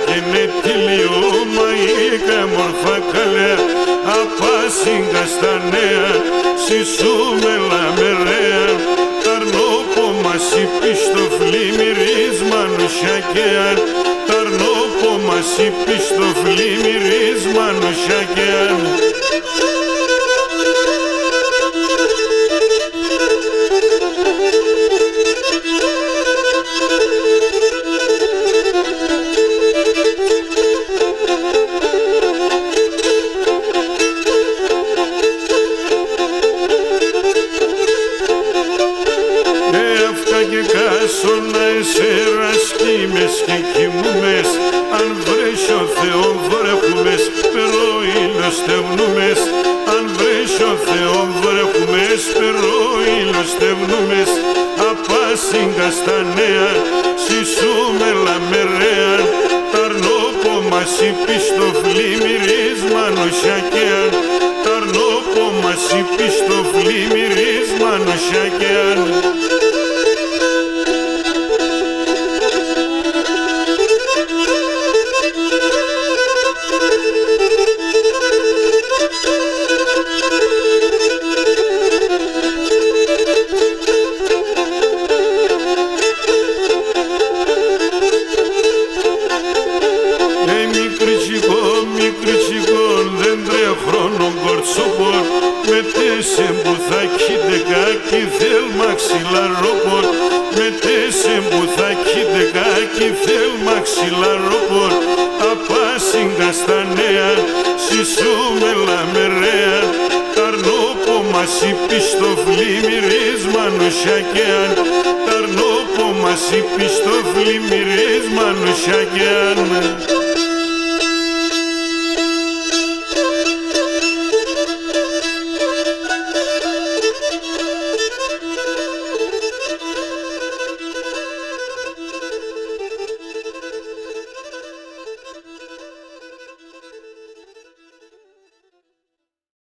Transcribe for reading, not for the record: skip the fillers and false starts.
και νετήλιο μαϊκά μορφα καλέα απάσιγκα στα νέα σισούμε λαμερέα ταρνόπο μας υπίστο φλήμυρίσμα νουσιακέαν ταρνόπο μας υπίστο φλήμυρίσμα νουσιακέαν. Και κάσονα εσέρας κοίμες και κοιμούμες αν βρέσει ο Θεόν βρέχουμες περόιλος στευνούμες αν βρέσει ο Θεόν βρέχουμες περόιλος στευνούμες απάσιγκα στα νέα σισούμε λαμερέα ταρνόπο μας υπίστο φλήμυρίσμα νοσιακέαν ταρνόπο μας υπίστο φλήμυρίσμα νοσιακέαν. Δεν τρεχρόνο κορτσόπορ μετέσαι που θα κοίτεκάκι θέλμα ξυλαρόπορ μετέσαι που θα κοίτεκάκι θέλμα ξυλαρόπορ απάσιγκα στα νέα σισούμε λαμερέα ταρνόπο μας υπίστο φλήμυρίσμα νοσιακέαν ταρνόπο μας υπίστο φλήμυρίσμα νοσιακέαν.